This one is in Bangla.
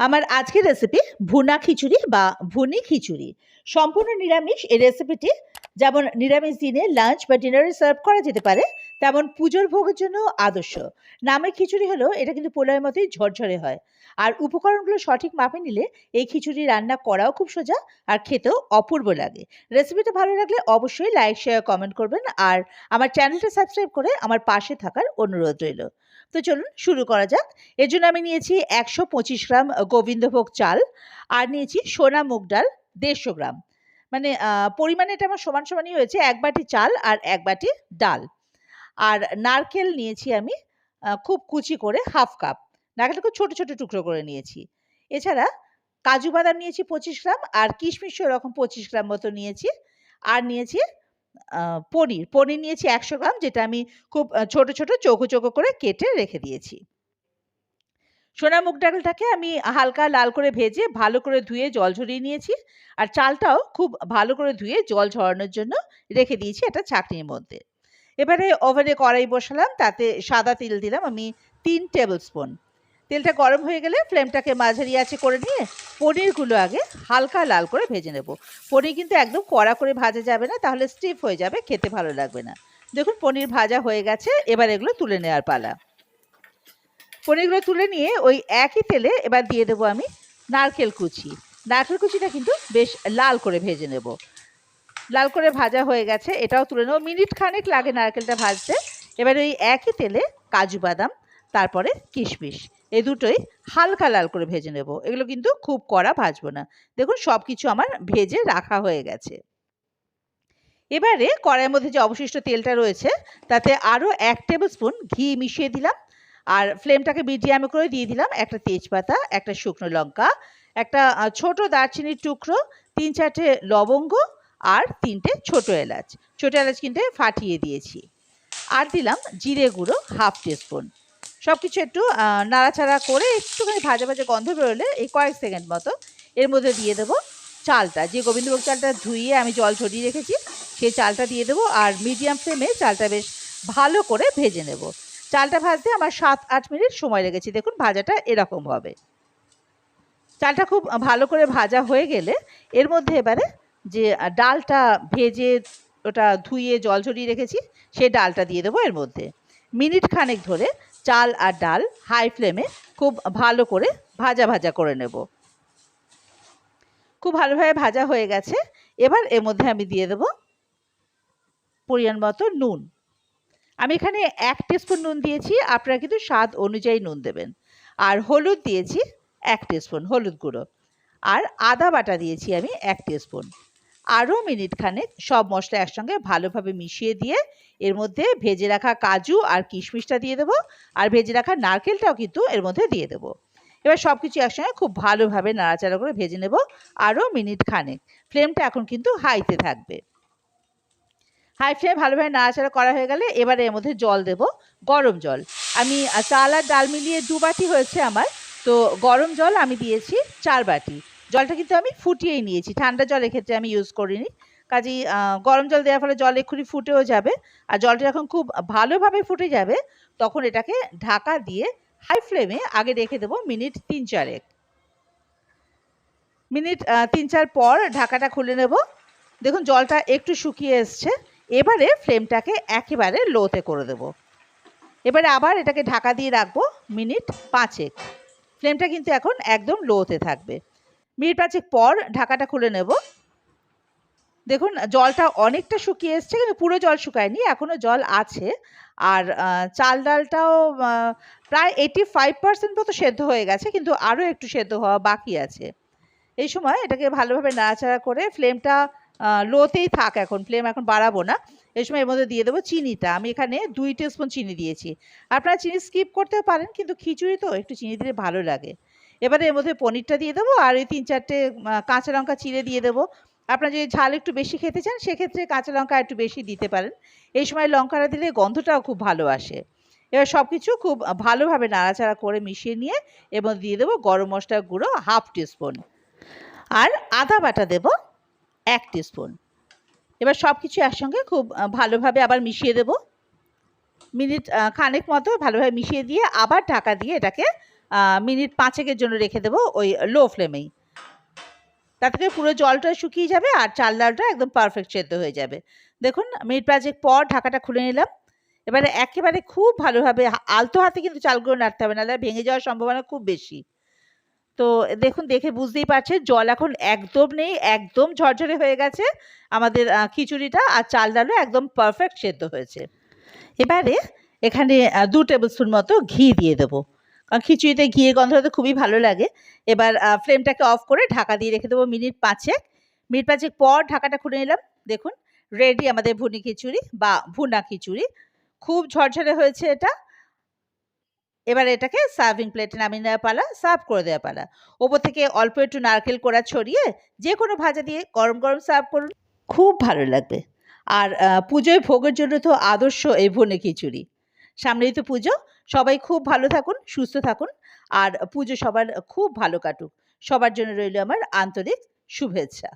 আমার আজকের রেসিপি ভুনা খিচুড়ি বা ভুনি খিচুড়ি। সম্পূর্ণ নিরামিষ এই রেসিপিটি যেমন নিরামিষ দিনে লাঞ্চ বা ডিনারে সার্ভ করা যেতে পারে, তেমন পুজোর ভোগের জন্য আদর্শ। নামের খিচুড়ি হলো এটা কিন্তু পোলাওয়ের মতোই ঝরঝরে হয়। আর উপকরণগুলো সঠিক মাপে নিলে এই খিচুড়ি রান্না করাও খুব সোজা আর খেতেও অপূর্ব লাগে। রেসিপিটা ভালো লাগলে অবশ্যই লাইক, শেয়ার, কমেন্ট করবেন আর আমার চ্যানেলটা সাবস্ক্রাইব করে আমার পাশে থাকার অনুরোধ রইল। তো চলুন শুরু করা যাক। এর জন্য আমি নিয়েছি ১২৫ গ্রাম গোবিন্দভোগ চাল আর নিয়েছি সোনা মুগ ডাল ১৫০ গ্রাম। মানে পরিমাণে এটা আমার সমান সমানই হয়েছে, ১ বাটি চাল আর ১ বাটি ডাল। আর নারকেল নিয়েছি আমি খুব কুচি করে হাফ কাপ। নারকেলটা খুব ছোট ছোট টুকরো করে নিয়েছি। এছাড়া কাজু বাদাম নিয়েছি ২৫ গ্রাম আর কিশমিশও ওরকম ২৫ গ্রাম মতো নিয়েছি। আর নিয়েছি পনির নিয়েছি ১০০ গ্রাম, যেটা আমি খুব ছোট ছোট চৌকো চৌকো করে কেটে রেখে দিয়েছি। সোনা মুগ ডালটাকে আমি হালকা লাল করে ভেজে ভালো করে ধুয়ে জল ঝরিয়ে নিয়েছি। আর চালটাও খুব ভালো করে ধুয়ে জল ঝরানোর জন্য রেখে দিয়েছি একটা ছাঁকনির মধ্যে। এবারে ওভেনে কড়াই বসালাম, তাতে সাদা তেল দিলাম আমি ৩ টেবিল স্পুন। তেলটা গরম হয়ে গেলে ফ্লেমটাকে মাঝারি আঁচে করে নিয়ে পনিরগুলো আগে হালকা লাল করে ভেজে নেব। পনির কিন্তু একদম কড়া করে ভাজা যাবে না, তাহলে স্টিফ হয়ে যাবে, খেতে ভালো লাগবে না। দেখুন পনির ভাজা হয়ে গেছে, এবার এগুলো তুলে নেওয়ার পালা। পনিরগুলো তুলে নিয়ে ওই একই তেলে এবার দিয়ে দেবো আমি নারকেল কুচি। নারকেল কুচিটা কিন্তু বেশ লাল করে ভেজে নেব। লাল করে ভাজা হয়ে গেছে, এটাও তুলে নেব। মিনিট খানেক লাগে নারকেলটা ভাজতে। এবার ওই একই তেলে কাজু বাদাম, তারপরে কিশমিশ, এই দুটোই হালকা লাল করে ভেজে নেব। এগুলো কিন্তু খুব কড়া ভাজবো না। দেখুন সব কিছু আমার ভেজে রাখা হয়ে গেছে। এবারে কড়াইয়ের মধ্যে যে অবশিষ্ট তেলটা রয়েছে তাতে আরও ১ টেবিল স্পুন ঘি মিশিয়ে দিলাম। আর ফ্লেমটাকে মিডিয়ামে করে দিয়ে দিলাম একটা তেজপাতা, একটা শুকনো লঙ্কা, একটা ছোট দারচিনির টুকরো, ৩-৪টে লবঙ্গ আর ৩টে ছোট এলাচ। ছোট এলাচ কিন্তু ফাটিয়ে দিয়েছি। আর দিলাম জিরে গুঁড়ো হাফ টিস্পুন। সব কিছু একটু নাড়াচাড়া করে একটুখানি ভাজা ভাজা গন্ধ বেরোলে এই কয়েক সেকেন্ড মতো এর মধ্যে দিয়ে দেবো চালটা, যে গোবিন্দভোগ চালটা ধুইয়ে আমি জল ঝরিয়ে রেখেছি সেই চালটা দিয়ে দেবো। আর মিডিয়াম ফ্লেমে চালটা বেশ ভালো করে ভেজে নেব। চালটা ভাজতে আমার ৭-৮ মিনিট সময় লেগেছে। দেখুন ভাজাটা এরকম হবে। চালটা খুব ভালো করে ভাজা হয়ে গেলে এর মধ্যে এবারে যে ডালটা ভেজে ওটা ধুয়ে জল ঝরিয়ে রেখেছি সেই ডালটা দিয়ে দেবো এর মধ্যে। মিনিট খানেক ধরে চাল আর ডাল হাই ফ্লেমে খুব ভালো করে ভাজা ভাজা করে নেব। খুব ভালোভাবে ভাজা হয়ে গেছে। এবার এর মধ্যে আমি দিয়ে দেবো পরিমাণ মতো নুন। আমি এখানে ১ টিস্পুন নুন দিয়েছি, আপনারা কিন্তু স্বাদ অনুযায়ী নুন দেবেন। আর হলুদ দিয়েছি ১ টিস্পুন হলুদ গুঁড়ো। আর আদা বাটা দিয়েছি আমি ১ টিস্পুন। আরও মিনিট খানেক সব মশলা একসঙ্গে ভালোভাবে মিশিয়ে দিয়ে এর মধ্যে ভেজে রাখা কাজু আর কিশমিশটা দিয়ে দেবো। আর ভেজে রাখা নারকেলটাও কিন্তু এর মধ্যে দিয়ে দেবো। এবার সব কিছু একসঙ্গে খুব ভালোভাবে নাড়াচাড়া করে ভেজে নেব আরও মিনিট খানেক। ফ্লেমটা এখন কিন্তু হাইতে থাকবে। হাই ফ্লেমে ভালোভাবে নাড়াচাড়া করা হয়ে গেলে এবারে এর মধ্যে জল দেব, গরম জল। আমি চাল আর ডাল মিলিয়ে ২ বাটি হয়েছে আমার, তো গরম জল আমি দিয়েছি ৪ বাটি। জলটা কিন্তু আমি ফুটিয়েই নিয়েছি, ঠান্ডা জল এক্ষেত্রে আমি ইউজ করিনি। কাজেই গরম জল দেওয়ার ফলে জল এক্ষুনি ফুটেও যাবে। আর জলটা যখন খুব ভালোভাবে ফুটে যাবে তখন এটাকে ঢাকা দিয়ে হাই ফ্লেমে আগে রেখে দেবো মিনিট ৩-৪। মিনিট ৩-৪ পর ঢাকাটা খুলে নেব। দেখুন জলটা একটু শুকিয়ে এসছে। এবারে ফ্লেমটাকে একেবারে লোতে করে দেব। এবারে আবার এটাকে ঢাকা দিয়ে রাখবো মিনিট ৫। ফ্লেমটা কিন্তু এখন একদম লোতে থাকবে। মিনিট ৫ পর ঢাকাটা খুলে নেব। দেখুন জলটা অনেকটা শুকিয়ে এসছে, কিন্তু পুরো জল শুকায়নি, এখনও জল আছে। আর চাল ডালটাও প্রায় 85% মতো সেদ্ধ হয়ে গেছে, কিন্তু আরও একটু সেদ্ধ হওয়া বাকি আছে। এই সময় এটাকে ভালোভাবে নাড়াচাড়া করে ফ্লেমটা লোতেই থাক, এখন ফ্লেম এখন বাড়াবো না। এই সময় এর মধ্যে দিয়ে দেবো চিনিটা। আমি এখানে ২ টিস্পুন চিনি দিয়েছি। আপনারা চিনি স্কিপ করতেও পারেন, কিন্তু খিচুড়ি তো একটু চিনি দিলে ভালো লাগে। এবারে এর মধ্যে পনিরটা দিয়ে দেবো আর এই ৩-৪টে কাঁচা লঙ্কা চিড়ে দিয়ে দেবো। আপনারা যদি ঝাল একটু বেশি খেতে চান সেক্ষেত্রে কাঁচা লঙ্কা একটু বেশি দিতে পারেন। এই সময় লঙ্কাটা দিলে গন্ধটাও খুব ভালো আসে। এবার সব কিছু খুব ভালোভাবে নাড়াচাড়া করে মিশিয়ে নিয়ে এর মধ্যে দিয়ে দেবো গরম মশলার গুঁড়ো হাফ টিস্পুন আর আদা বাটা দেব ১ টিস্পুন। এবার সব কিছু একসঙ্গে খুব ভালোভাবে আবার মিশিয়ে দেব। মিনিট খানেক মতো ভালোভাবে মিশিয়ে দিয়ে আবার ঢাকা দিয়ে এটাকে মিনিট 5 জন্য রেখে দেবো ওই লো ফ্লেমেই। তার থেকে পুরো জলটা শুকিয়ে যাবে আর চাল ডালটা একদম পারফেক্ট সেদ্ধ হয়ে যাবে। দেখুন মিনিট 5 পর ঢাকাটা খুলে নিলাম। এবারে একেবারে খুব ভালোভাবে আলতো হাতে কিন্তু চালগুলো নাড়তে হবে, নাহলে ভেঙে যাওয়ার সম্ভাবনা খুব বেশি। তো দেখুন, দেখে বুঝতেই পারছেন জল এখন একদম নেই, একদম ঝরঝরে হয়ে গেছে আমাদের খিচুড়িটা, আর চাল ডালও একদম পারফেক্ট সেদ্ধ হয়েছে। এবারে এখানে 2 টেবিল স্পুন মতো ঘি দিয়ে দেবো, কারণ খিচুড়িতে ঘিয়ের গন্ধটা তো খুবই ভালো লাগে। এবার ফ্লেমটাকে অফ করে ঢাকা দিয়ে রেখে দেবো মিনিট 5। মিনিট 5 পর ঢাকাটা খুলে নিলাম। দেখুন রেডি আমাদের ভুনি খিচুড়ি বা ভুনা খিচুড়ি। খুব ঝরঝরে হয়েছে এটা। এবার এটাকে সার্ভিং প্লেটে নামিয়ে নেওয়া পালা, সার্ভ করে দেওয়া পালা। ওপর থেকে অল্প একটু নারকেল কোড়া ছড়িয়ে যে কোনো ভাজা দিয়ে গরম গরম সার্ভ করুন, খুব ভালো লাগবে। আর পুজোয় ভোগের জন্য তো আদর্শ এই ভুনে খিচুড়ি। সামনেই তো পুজো, সবাই খুব ভালো থাকুন, সুস্থ থাকুন, আর পুজো সবার খুব ভালো কাটুক। সবার জন্য রইল আমার আন্তরিক শুভেচ্ছা।